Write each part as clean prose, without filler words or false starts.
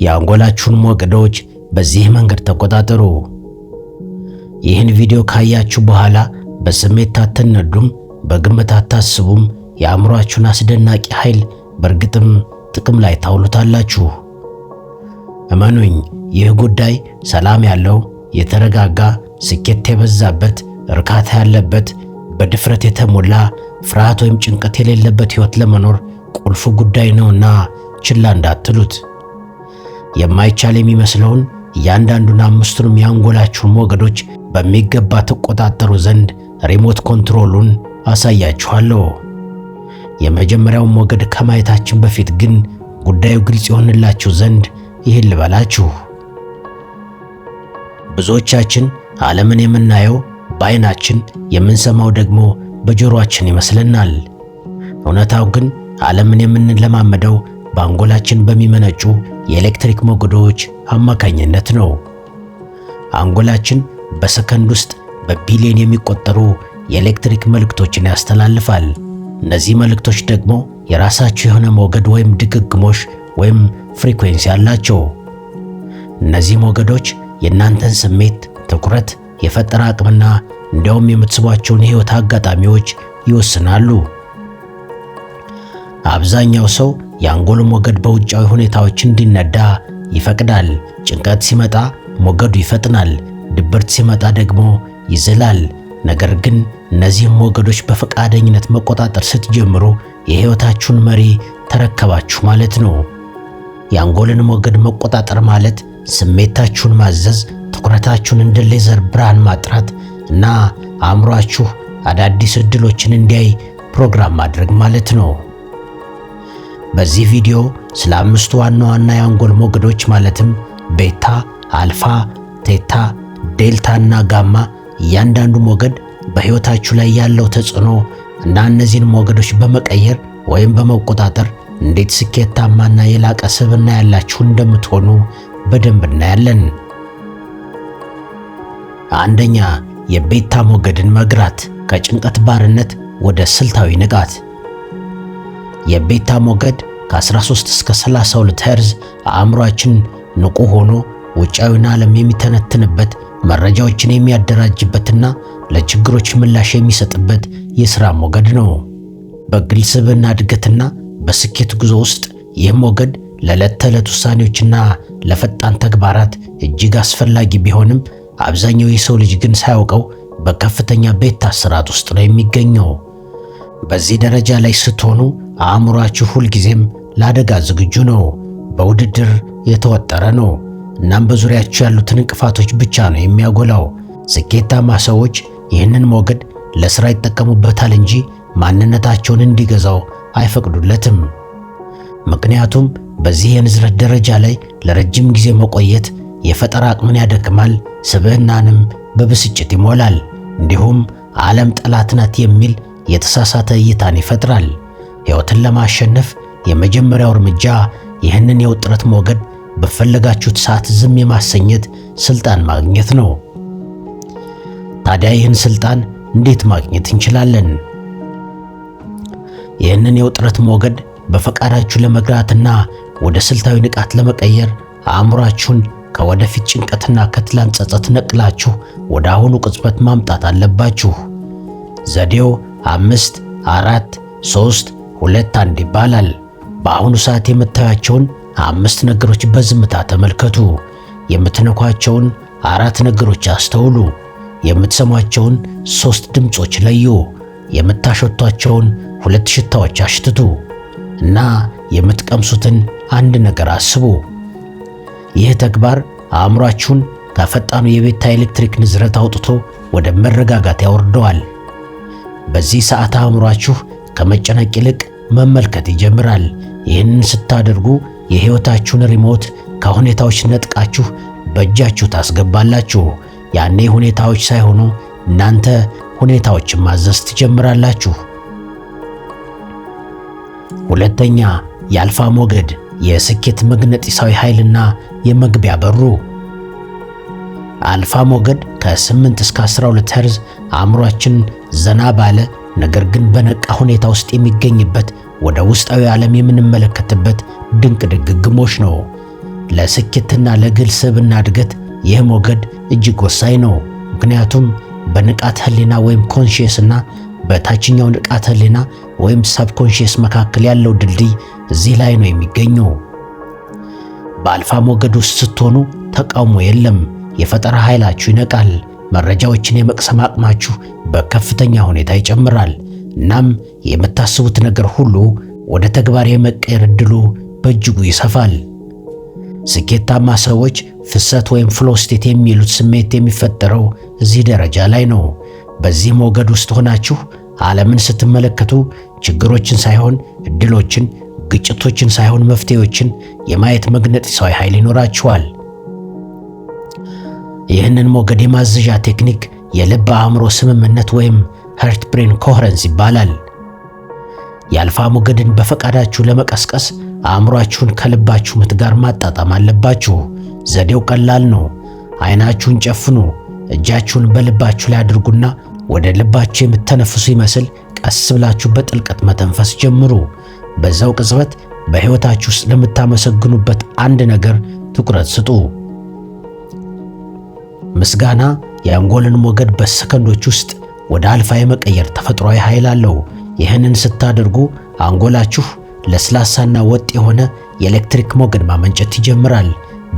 የአንጎላችሁን ሞገዶች በዚህ መንገድ ተቆጣጠሩ። ይህን ቪዲዮ ካያችሁ በኋላ በስሜት አትነዱም፣ በግምት አታስቡም። የአእምሮአችሁን አስደናቂ ኃይል በእርግጥም ጥቅም ላይ ታውሉታላችሁ። እመኑኝ፣ ይህ ጉዳይ ሰላም ያለው፣ የተረጋጋ፣ ስኬት የበዛበት፣ እርካታ ያለበት፣ በድፍረት የተሞላ፣ ፍርሃት ወይም ጭንቀት የሌለበት ሕይወት ለመኖር ቁልፉ ጉዳይ ነውና ችላ እንዳትሉት። የማይቻል የሚመስለውን እያንዳንዱን አምስቱንም የአንጎላችሁን ሞገዶች በሚገባ ትቆጣጠሩ ዘንድ ሪሞት ኮንትሮሉን አሳያችኋለሁ። የመጀመሪያውን ሞገድ ከማየታችን በፊት ግን ጉዳዩ ግልጽ ይሆንላችሁ ዘንድ ይህን ልበላችሁ። ብዙዎቻችን ዓለምን የምናየው በዓይናችን፣ የምንሰማው ደግሞ በጆሮአችን ይመስለናል። እውነታው ግን ዓለምን የምንለማመደው በአንጎላችን በሚመነጩ የኤሌክትሪክ ሞገዶች አማካኝነት ነው። አንጎላችን በሰከንድ ውስጥ በቢሊዮን የሚቆጠሩ የኤሌክትሪክ መልእክቶችን ያስተላልፋል። እነዚህ መልእክቶች ደግሞ የራሳቸው የሆነ ሞገድ ወይም ድግግሞሽ ወይም ፍሪኩዌንሲ አላቸው። እነዚህ ሞገዶች የእናንተን ስሜት፣ ትኩረት፣ የፈጠራ አቅምና እንዲያውም የምትስቧቸውን የሕይወት አጋጣሚዎች ይወስናሉ። አብዛኛው ሰው የአንጎል ሞገድ በውጫዊ ሁኔታዎች እንዲነዳ ይፈቅዳል። ጭንቀት ሲመጣ ሞገዱ ይፈጥናል፣ ድብርት ሲመጣ ደግሞ ይዝላል። ነገር ግን እነዚህም ሞገዶች በፈቃደኝነት መቆጣጠር ስትጀምሩ የሕይወታችሁን መሪ ተረከባችሁ ማለት ነው። የአንጎልን ሞገድ መቆጣጠር ማለት ስሜታችሁን ማዘዝ፣ ትኩረታችሁን እንደ ሌዘር ብርሃን ማጥራት እና አእምሮአችሁ አዳዲስ ዕድሎችን እንዲያይ ፕሮግራም ማድረግ ማለት ነው። በዚህ ቪዲዮ ስለ አምስቱ ዋና ዋና የአንጎል ሞገዶች ማለትም ቤታ፣ አልፋ፣ ቴታ፣ ዴልታ እና ጋማ እያንዳንዱ ሞገድ በሕይወታችሁ ላይ ያለው ተጽዕኖ እና እነዚህን ሞገዶች በመቀየር ወይም በመቆጣጠር እንዴት ስኬታማና የላቀ ስብዕና ያላችሁ እንደምትሆኑ በደንብ እናያለን። አንደኛ፣ የቤታ ሞገድን መግራት፣ ከጭንቀት ባርነት ወደ ስልታዊ ንቃት። የቤታ ሞገድ ከ13 እስከ 32 ሄርዝ አእምሮአችን ንቁ ሆኖ ውጫዊውን ዓለም የሚተነትንበት፣ መረጃዎችን የሚያደራጅበትና ለችግሮች ምላሽ የሚሰጥበት የሥራ ሞገድ ነው። በግል ስብዕና እድገትና በስኬት ጉዞ ውስጥ ይህ ሞገድ ለዕለት ተዕለት ውሳኔዎችና ለፈጣን ተግባራት እጅግ አስፈላጊ ቢሆንም አብዛኛው የሰው ልጅ ግን ሳያውቀው በከፍተኛ ቤታ ስርዓት ውስጥ ነው የሚገኘው። በዚህ ደረጃ ላይ ስትሆኑ አእምሮአችሁ ሁልጊዜም ለአደጋ ዝግጁ ነው፣ በውድድር የተወጠረ ነው። እናም በዙሪያችሁ ያሉትን እንቅፋቶች ብቻ ነው የሚያጎላው። ስኬታማ ሰዎች ይህንን ሞገድ ለሥራ ይጠቀሙበታል እንጂ ማንነታቸውን እንዲገዛው አይፈቅዱለትም። ምክንያቱም በዚህ የንዝረት ደረጃ ላይ ለረጅም ጊዜ መቆየት የፈጠራ አቅምን ያደክማል፣ ስብዕናንም በብስጭት ይሞላል። እንዲሁም ዓለም ጠላት ናት የሚል የተሳሳተ እይታን ይፈጥራል። ሕይወትን ለማሸነፍ የመጀመሪያው እርምጃ ይህንን የውጥረት ሞገድ በፈለጋችሁት ሰዓት ዝም የማሰኘት ስልጣን ማግኘት ነው። ታዲያ ይህን ስልጣን እንዴት ማግኘት እንችላለን? ይህንን የውጥረት ሞገድ በፈቃዳችሁ ለመግራትና ወደ ስልታዊ ንቃት ለመቀየር አእምሮአችሁን ከወደፊት ጭንቀትና ከትላንት ጸጸት ነቅላችሁ ወደ አሁኑ ቅጽበት ማምጣት አለባችሁ። ዘዴው 5 4 3 2 1 ይባላል። በአሁኑ ሰዓት የምታዩአቸውን 5 ነገሮች በዝምታ ተመልከቱ። የምትነኳቸውን 4 ነገሮች አስተውሉ። የምትሰሟቸውን 3 ድምጾች ለዩ። የምታሸቷቸውን 2 ሽታዎች አሽትቱ እና የምትቀምሱትን 1 ነገር አስቡ። ይህ ተግባር አእምሮአችሁን ከፈጣኑ የቤታ ኤሌክትሪክ ንዝረት አውጥቶ ወደ መረጋጋት ያወርደዋል። በዚህ ሰዓት አእምሮአችሁ ከመጨነቅ ይልቅ መመልከት ይጀምራል። ይህንን ስታደርጉ የሕይወታችሁን ሪሞት ከሁኔታዎች ነጥቃችሁ በእጃችሁ ታስገባላችሁ። ያኔ ሁኔታዎች ሳይሆኑ እናንተ ሁኔታዎችን ማዘዝ ትጀምራላችሁ። ሁለተኛ፣ የአልፋ ሞገድ የስኬት መግነጢሳዊ ኃይልና የመግቢያ በሩ። አልፋ ሞገድ ከ8 እስከ 12 ሄርዝ አእምሮአችን ዘና ባለ ነገር ግን በነቃ ሁኔታ ውስጥ የሚገኝበት ወደ ውስጣዊ ዓለም የምንመለከትበት ድንቅ ድግግሞሽ ነው። ለስኬትና ለግል ስብዕና እድገት ይህ ሞገድ እጅግ ወሳኝ ነው። ምክንያቱም በንቃተ ህሊና ወይም ኮንሺየስ እና በታችኛው ንቃተ ህሊና ወይም ሰብኮንሺየስ መካከል ያለው ድልድይ እዚህ ላይ ነው የሚገኘው። በአልፋ ሞገድ ውስጥ ስትሆኑ ተቃውሞ የለም። የፈጠራ ኃይላችሁ ይነቃል። መረጃዎችን የመቅሰም አቅማችሁ በከፍተኛ ሁኔታ ይጨምራል። እናም የምታስቡት ነገር ሁሉ ወደ ተግባር የመቀየር ዕድሉ በእጅጉ ይሰፋል። ስኬታማ ሰዎች ፍሰት ወይም ፍሎ ስቴት የሚሉት ስሜት የሚፈጠረው እዚህ ደረጃ ላይ ነው። በዚህ ሞገድ ውስጥ ሆናችሁ ዓለምን ስትመለከቱ ችግሮችን ሳይሆን ዕድሎችን፣ ግጭቶችን ሳይሆን መፍትሄዎችን የማየት መግነጢሳዊ ኃይል ይኖራችኋል። ይህንን ሞገድ የማዘዣ ቴክኒክ የልብ አእምሮ ስምምነት ወይም ሀርት ብሬን ኮሄረንስ ይባላል። የአልፋ ሞገድን በፈቃዳችሁ ለመቀስቀስ አእምሯችሁን ከልባችሁ ምት ጋር ማጣጣም አለባችሁ። ዘዴው ቀላል ነው። አይናችሁን ጨፍኑ፣ እጃችሁን በልባችሁ ላይ አድርጉና ወደ ልባችሁ የምትተነፍሱ ይመስል ቀስ ብላችሁ በጥልቀት መተንፈስ ጀምሩ። በዛው ቅጽበት በሕይወታችሁ ውስጥ ለምታመሰግኑበት አንድ ነገር ትኩረት ስጡ። ምስጋና የአንጎልን ሞገድ በሰከንዶች ውስጥ ወደ አልፋ የመቀየር ተፈጥሯዊ ኃይል አለው። ይህንን ስታደርጉ አንጎላችሁ ለስላሳና ወጥ የሆነ የኤሌክትሪክ ሞገድ ማመንጨት ይጀምራል።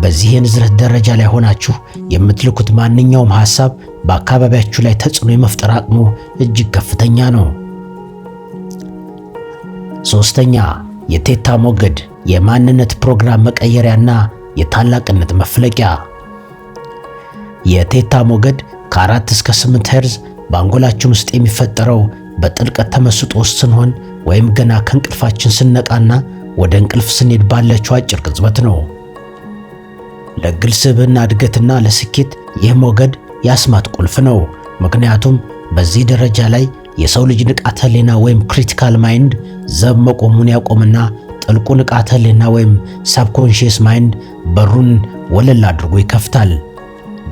በዚህ የንዝረት ደረጃ ላይ ሆናችሁ የምትልኩት ማንኛውም ሐሳብ በአካባቢያችሁ ላይ ተጽዕኖ የመፍጠር አቅሙ እጅግ ከፍተኛ ነው። ሶስተኛ፣ የቴታ ሞገድ የማንነት ፕሮግራም መቀየሪያና የታላቅነት መፍለቂያ። የቴታ ሞገድ ከ4 እስከ 8 ሄርዝ በአንጎላችን ውስጥ የሚፈጠረው በጥልቀት ተመስጦ ውስጥ ስንሆን ወይም ገና ከእንቅልፋችን ስነቃና ወደ እንቅልፍ ስንሄድ ባለችው አጭር ቅጽበት ነው። ለግል ስብዕና እድገትና ለስኬት ይህ ሞገድ የአስማት ቁልፍ ነው። ምክንያቱም በዚህ ደረጃ ላይ የሰው ልጅ ንቃተ ህሊና ወይም ክሪቲካል ማይንድ ዘብ መቆሙን ያቆምና ጥልቁ ንቃተ ህሊና ወይም ሳብኮንሺየስ ማይንድ በሩን ወለል አድርጎ ይከፍታል።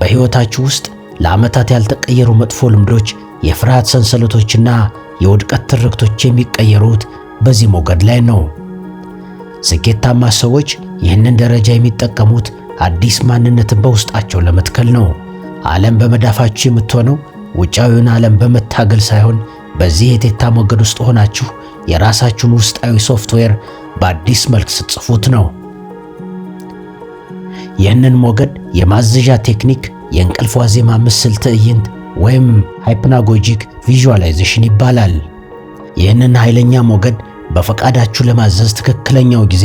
በሕይወታችሁ ውስጥ ለዓመታት ያልተቀየሩ መጥፎ ልምዶች፣ የፍርሃት ሰንሰለቶችና የውድቀት ትርክቶች የሚቀየሩት በዚህ ሞገድ ላይ ነው። ስኬታማ ሰዎች ይህንን ደረጃ የሚጠቀሙት አዲስ ማንነትን በውስጣቸው ለመትከል ነው። ዓለም በመዳፋችሁ የምትሆነው ውጫዊውን ዓለም በመታገል ሳይሆን በዚህ የቴታ ሞገድ ውስጥ ሆናችሁ የራሳችሁን ውስጣዊ ሶፍትዌር በአዲስ መልክ ስትጽፉት ነው። ይህንን ሞገድ የማዘዣ ቴክኒክ የእንቅልፍ ዋዜማ ምስል ትዕይንት ወይም ሃይፕናጎጂክ ቪዥዋላይዜሽን ይባላል። ይህንን ኃይለኛ ሞገድ በፈቃዳችሁ ለማዘዝ ትክክለኛው ጊዜ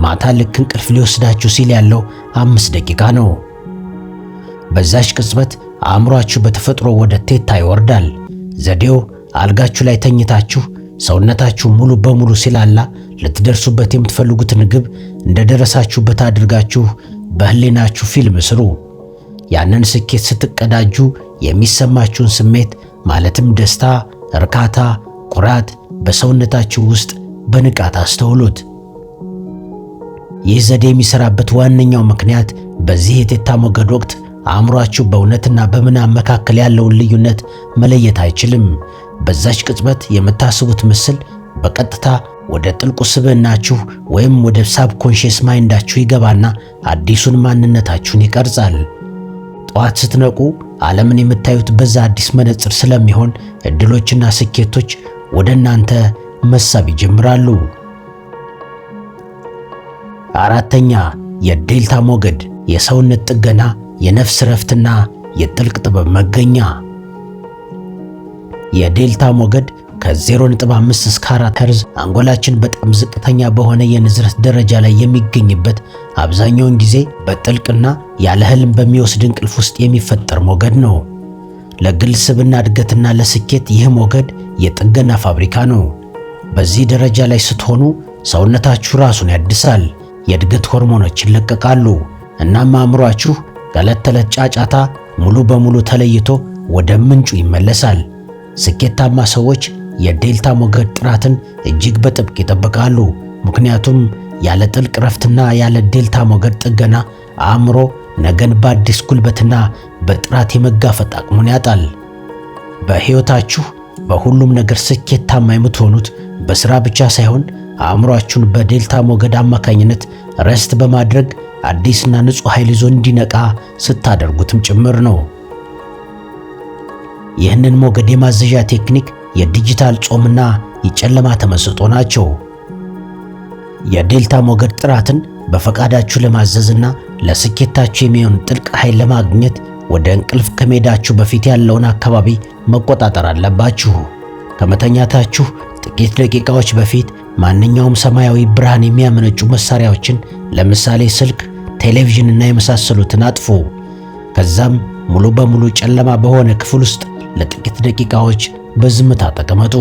ማታ ልክ እንቅልፍ ሊወስዳችሁ ሲል ያለው 5 ደቂቃ ነው። በዛች ቅጽበት አእምሯችሁ በተፈጥሮ ወደ ቴታ ይወርዳል። ዘዴው አልጋችሁ ላይ ተኝታችሁ ሰውነታችሁ ሙሉ በሙሉ ሲላላ ልትደርሱበት የምትፈልጉትን ግብ እንደደረሳችሁበት አድርጋችሁ በህሊናችሁ ፊልም ስሩ። ያንን ስኬት ስትቀዳጁ የሚሰማችሁን ስሜት ማለትም ደስታ፣ እርካታ፣ ኩራት በሰውነታችሁ ውስጥ በንቃት አስተውሉት። ይህ ዘዴ የሚሰራበት ዋነኛው ምክንያት በዚህ የቴታ ሞገድ ወቅት አእምሯችሁ በእውነትና በምናብ መካከል ያለውን ልዩነት መለየት አይችልም። በዛች ቅጽበት የምታስቡት ምስል በቀጥታ ወደ ጥልቁ ስብዕናችሁ ወይም ወደ ሳብኮንሺየስ ማይንዳችሁ ይገባና አዲሱን ማንነታችሁን ይቀርጻል። ጠዋት ስትነቁ ዓለምን የምታዩት በዛ አዲስ መነጽር ስለሚሆን ዕድሎችና ስኬቶች ወደ እናንተ መሳብ ይጀምራሉ። አራተኛ፣ የዴልታ ሞገድ የሰውነት ጥገና፣ የነፍስ ረፍትና የጥልቅ ጥበብ መገኛ። የዴልታ ሞገድ ከ0.5 እስከ 4 ሄርዝ አንጎላችን በጣም ዝቅተኛ በሆነ የንዝረት ደረጃ ላይ የሚገኝበት አብዛኛውን ጊዜ በጥልቅና ያለ ህልም በሚወስድ እንቅልፍ ውስጥ የሚፈጠር ሞገድ ነው። ለግል ስብዕና እድገትና ለስኬት ይህ ሞገድ የጥገና ፋብሪካ ነው። በዚህ ደረጃ ላይ ስትሆኑ ሰውነታችሁ ራሱን ያድሳል፣ የእድገት ሆርሞኖች ይለቀቃሉ። እናም አእምሯችሁ ከዕለት ተዕለት ጫጫታ ሙሉ በሙሉ ተለይቶ ወደ ምንጩ ይመለሳል። ስኬታማ ሰዎች የዴልታ ሞገድ ጥራትን እጅግ በጥብቅ ይጠብቃሉ። ምክንያቱም ያለ ጥልቅ ረፍትና ያለ ዴልታ ሞገድ ጥገና አእምሮ ነገን በአዲስ ጉልበትና በጥራት የመጋፈጥ አቅሙን ያጣል። በሕይወታችሁ በሁሉም ነገር ስኬታማ የምትሆኑት በሥራ ብቻ ሳይሆን አእምሯችሁን በዴልታ ሞገድ አማካኝነት ረስት በማድረግ አዲስና ንጹህ ኃይል ይዞ እንዲነቃ ስታደርጉትም ጭምር ነው። ይህንን ሞገድ የማዘዣ ቴክኒክ የዲጂታል ጾምና የጨለማ ተመስጦ ናቸው። የዴልታ ሞገድ ጥራትን በፈቃዳችሁ ለማዘዝና ለስኬታችሁ የሚሆን ጥልቅ ኃይል ለማግኘት ወደ እንቅልፍ ከመሄዳችሁ በፊት ያለውን አካባቢ መቆጣጠር አለባችሁ። ከመተኛታችሁ ጥቂት ደቂቃዎች በፊት ማንኛውም ሰማያዊ ብርሃን የሚያመነጩ መሳሪያዎችን ለምሳሌ ስልክ፣ ቴሌቪዥን እና የመሳሰሉትን አጥፉ። ከዛም ሙሉ በሙሉ ጨለማ በሆነ ክፍል ውስጥ ለጥቂት ደቂቃዎች በዝምታ ተቀመጡ።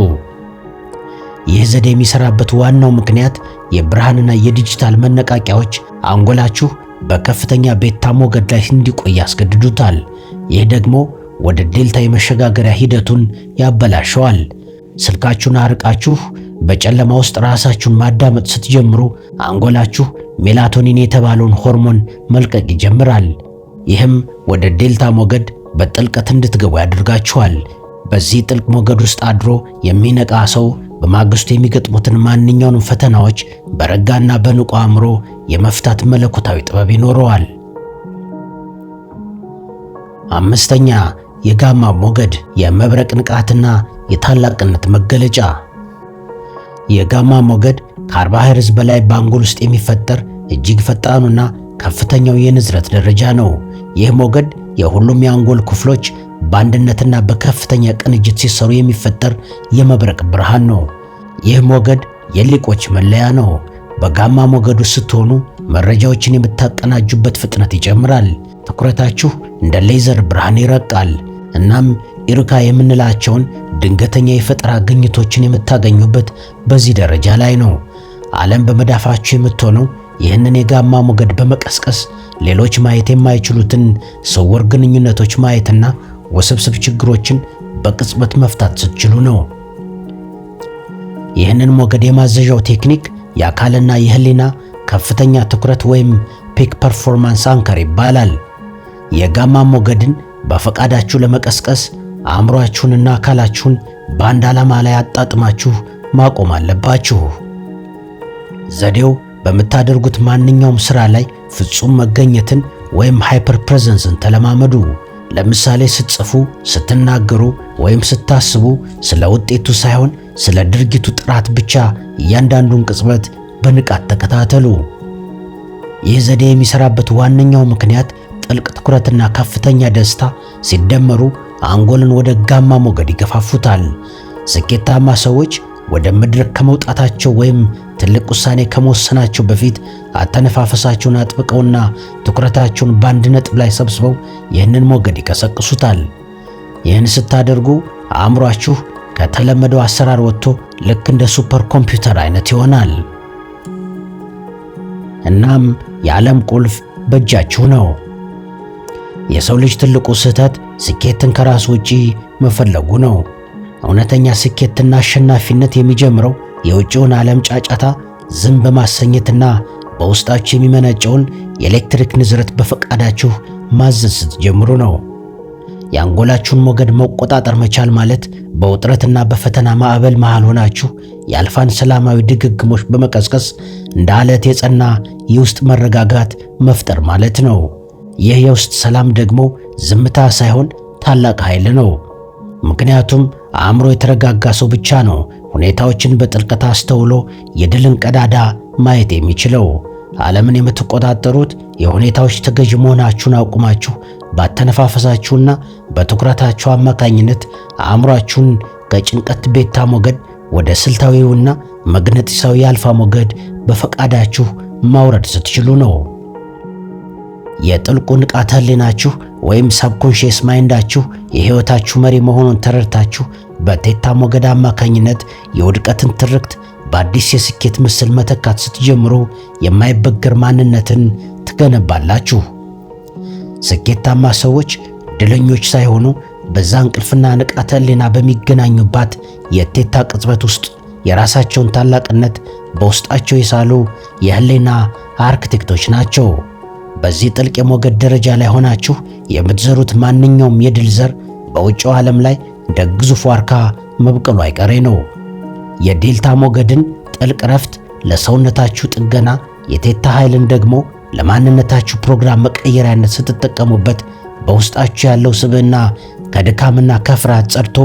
ይህ ዘዴ የሚሰራበት ዋናው ምክንያት የብርሃንና የዲጂታል መነቃቂያዎች አንጎላችሁ በከፍተኛ ቤታ ሞገድ ላይ እንዲቆይ ያስገድዱታል። ይህ ደግሞ ወደ ዴልታ የመሸጋገሪያ ሂደቱን ያበላሸዋል። ስልካችሁን አርቃችሁ በጨለማ ውስጥ ራሳችሁን ማዳመጥ ስትጀምሩ አንጎላችሁ ሜላቶኒን የተባለውን ሆርሞን መልቀቅ ይጀምራል። ይህም ወደ ዴልታ ሞገድ በጥልቀት እንድትገቡ ያደርጋችኋል። በዚህ ጥልቅ ሞገድ ውስጥ አድሮ የሚነቃ ሰው በማግስቱ የሚገጥሙትን ማንኛውንም ፈተናዎች በረጋና በንቁ አእምሮ የመፍታት መለኮታዊ ጥበብ ይኖረዋል። አምስተኛ፣ የጋማ ሞገድ የመብረቅ ንቃትና የታላቅነት መገለጫ። የጋማ ሞገድ ከ40 ሄርዝ በላይ በአንጎል ውስጥ የሚፈጠር እጅግ ፈጣኑና ከፍተኛው የንዝረት ደረጃ ነው። ይህ ሞገድ የሁሉም የአንጎል ክፍሎች በአንድነትና በከፍተኛ ቅንጅት ሲሰሩ የሚፈጠር የመብረቅ ብርሃን ነው። ይህ ሞገድ የሊቆች መለያ ነው። በጋማ ሞገዱ ስትሆኑ መረጃዎችን የምታቀናጁበት ፍጥነት ይጨምራል። ትኩረታችሁ እንደ ሌዘር ብርሃን ይረቃል። እናም ኢሩካ የምንላቸውን ድንገተኛ የፈጠራ ግኝቶችን የምታገኙበት በዚህ ደረጃ ላይ ነው። ዓለም በመዳፋችሁ የምትሆነው ይህንን የጋማ ሞገድ በመቀስቀስ ሌሎች ማየት የማይችሉትን ስውር ግንኙነቶች ማየትና ውስብስብ ችግሮችን በቅጽበት መፍታት ስትችሉ ነው። ይህንን ሞገድ የማዘዣው ቴክኒክ የአካልና የህሊና ከፍተኛ ትኩረት ወይም ፒክ ፐርፎርማንስ አንከር ይባላል። የጋማ ሞገድን በፈቃዳችሁ ለመቀስቀስ አእምሮአችሁንና አካላችሁን በአንድ ዓላማ ላይ አጣጥማችሁ ማቆም አለባችሁ። ዘዴው በምታደርጉት ማንኛውም ሥራ ላይ ፍጹም መገኘትን ወይም ሃይፐር ፕሬዘንስን ተለማመዱ። ለምሳሌ ስትጽፉ፣ ስትናገሩ ወይም ስታስቡ ስለ ውጤቱ ሳይሆን ስለ ድርጊቱ ጥራት ብቻ እያንዳንዱን ቅጽበት በንቃት ተከታተሉ። ይህ ዘዴ የሚሰራበት ዋነኛው ምክንያት ጥልቅ ትኩረትና ከፍተኛ ደስታ ሲደመሩ አንጎልን ወደ ጋማ ሞገድ ይገፋፉታል። ስኬታማ ሰዎች ወደ መድረክ ከመውጣታቸው ወይም ትልቅ ውሳኔ ከመወሰናቸው በፊት አተነፋፈሳቸውን አጥብቀውና ትኩረታቸውን በአንድ ነጥብ ላይ ሰብስበው ይህንን ሞገድ ይቀሰቅሱታል። ይህን ስታደርጉ አእምሯችሁ ከተለመደው አሰራር ወጥቶ ልክ እንደ ሱፐር ኮምፒውተር አይነት ይሆናል። እናም የዓለም ቁልፍ በእጃችሁ ነው። የሰው ልጅ ትልቁ ስህተት ስኬትን ከራሱ ውጪ መፈለጉ ነው። እውነተኛ ስኬትና አሸናፊነት የሚጀምረው የውጭውን ዓለም ጫጫታ ዝም በማሰኘትና በውስጣችሁ የሚመነጨውን የኤሌክትሪክ ንዝረት በፈቃዳችሁ ማዘዝ ስትጀምሩ ነው። የአንጎላችሁን ሞገድ መቆጣጠር መቻል ማለት በውጥረትና በፈተና ማዕበል መሃል ሆናችሁ የአልፋን ሰላማዊ ድግግሞች በመቀስቀስ እንደ አለት የጸና የውስጥ መረጋጋት መፍጠር ማለት ነው። ይህ የውስጥ ሰላም ደግሞ ዝምታ ሳይሆን ታላቅ ኃይል ነው። ምክንያቱም አእምሮ የተረጋጋ ሰው ብቻ ነው ሁኔታዎችን በጥልቀት አስተውሎ የድልን ቀዳዳ ማየት የሚችለው። ዓለምን የምትቆጣጠሩት የሁኔታዎች ተገዥ መሆናችሁን አቁማችሁ ባተነፋፈሳችሁና በትኩረታችሁ አማካኝነት አእምሯችሁን ከጭንቀት ቤታ ሞገድ ወደ ስልታዊውና መግነጢሳዊ አልፋ ሞገድ በፈቃዳችሁ ማውረድ ስትችሉ ነው። የጥልቁ ንቃተ ህሊናችሁ ወይም ሳብኮንሺየስ ማይንዳችሁ የህይወታችሁ መሪ መሆኑን ተረድታችሁ በቴታ ሞገድ አማካኝነት የውድቀትን ትርክት በአዲስ የስኬት ምስል መተካት ስትጀምሩ የማይበገር ማንነትን ትገነባላችሁ። ስኬታማ ሰዎች ድለኞች ሳይሆኑ በዛ እንቅልፍና ንቃተ ህሊና በሚገናኙባት የቴታ ቅጽበት ውስጥ የራሳቸውን ታላቅነት በውስጣቸው የሳሉ የህሊና አርክቴክቶች ናቸው። በዚህ ጥልቅ የሞገድ ደረጃ ላይ ሆናችሁ የምትዘሩት ማንኛውም የድል ዘር በውጭው ዓለም ላይ እንደ ግዙፍ ዋርካ መብቀሉ አይቀሬ ነው። የዴልታ ሞገድን ጥልቅ ረፍት ለሰውነታችሁ ጥገና፣ የቴታ ኃይልን ደግሞ ለማንነታችሁ ፕሮግራም መቀየሪያነት ስትጠቀሙበት በውስጣችሁ ያለው ስብዕና ከድካምና ከፍርሃት ጸድቶ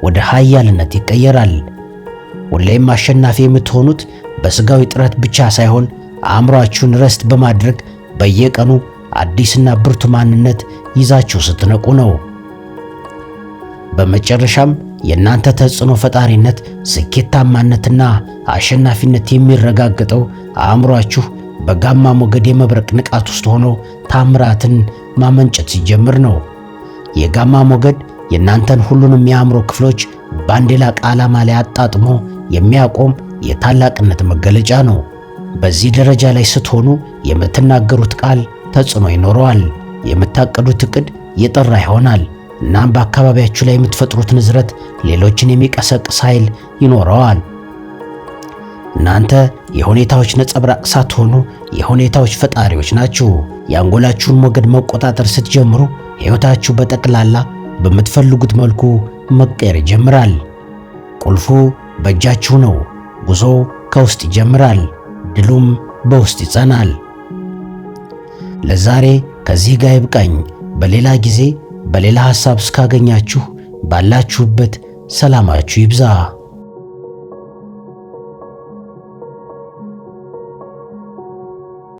ወደ ኃያልነት ይቀየራል። ሁሌም አሸናፊ የምትሆኑት በሥጋዊ ጥረት ብቻ ሳይሆን አእምሮአችሁን ረስት በማድረግ በየቀኑ አዲስና ብርቱ ማንነት ይዛችሁ ስትነቁ ነው። በመጨረሻም የእናንተ ተጽዕኖ ፈጣሪነት፣ ስኬታማነትና አሸናፊነት የሚረጋገጠው አእምሮአችሁ በጋማ ሞገድ የመብረቅ ንቃት ውስጥ ሆኖ ታምራትን ማመንጨት ሲጀምር ነው። የጋማ ሞገድ የእናንተን ሁሉንም የአእምሮ ክፍሎች በአንድ የላቀ ዓላማ ላይ አጣጥሞ የሚያቆም የታላቅነት መገለጫ ነው። በዚህ ደረጃ ላይ ስትሆኑ የምትናገሩት ቃል ተጽዕኖ ይኖረዋል። የምታቀዱት ዕቅድ የጠራ ይሆናል። እናም በአካባቢያችሁ ላይ የምትፈጥሩት ንዝረት ሌሎችን የሚቀሰቅስ ኃይል ይኖረዋል። እናንተ የሁኔታዎች ነጸብራቅ ሳትሆኑ የሁኔታዎች ፈጣሪዎች ናችሁ። የአንጎላችሁን ሞገድ መቆጣጠር ስትጀምሩ ሕይወታችሁ በጠቅላላ በምትፈልጉት መልኩ መቀየር ይጀምራል። ቁልፉ በእጃችሁ ነው። ጉዞ ከውስጥ ይጀምራል፣ ድሉም በውስጥ ይጸናል። ለዛሬ ከዚህ ጋር ይብቃኝ። በሌላ ጊዜ በሌላ ሐሳብ እስካገኛችሁ ባላችሁበት ሰላማችሁ ይብዛ።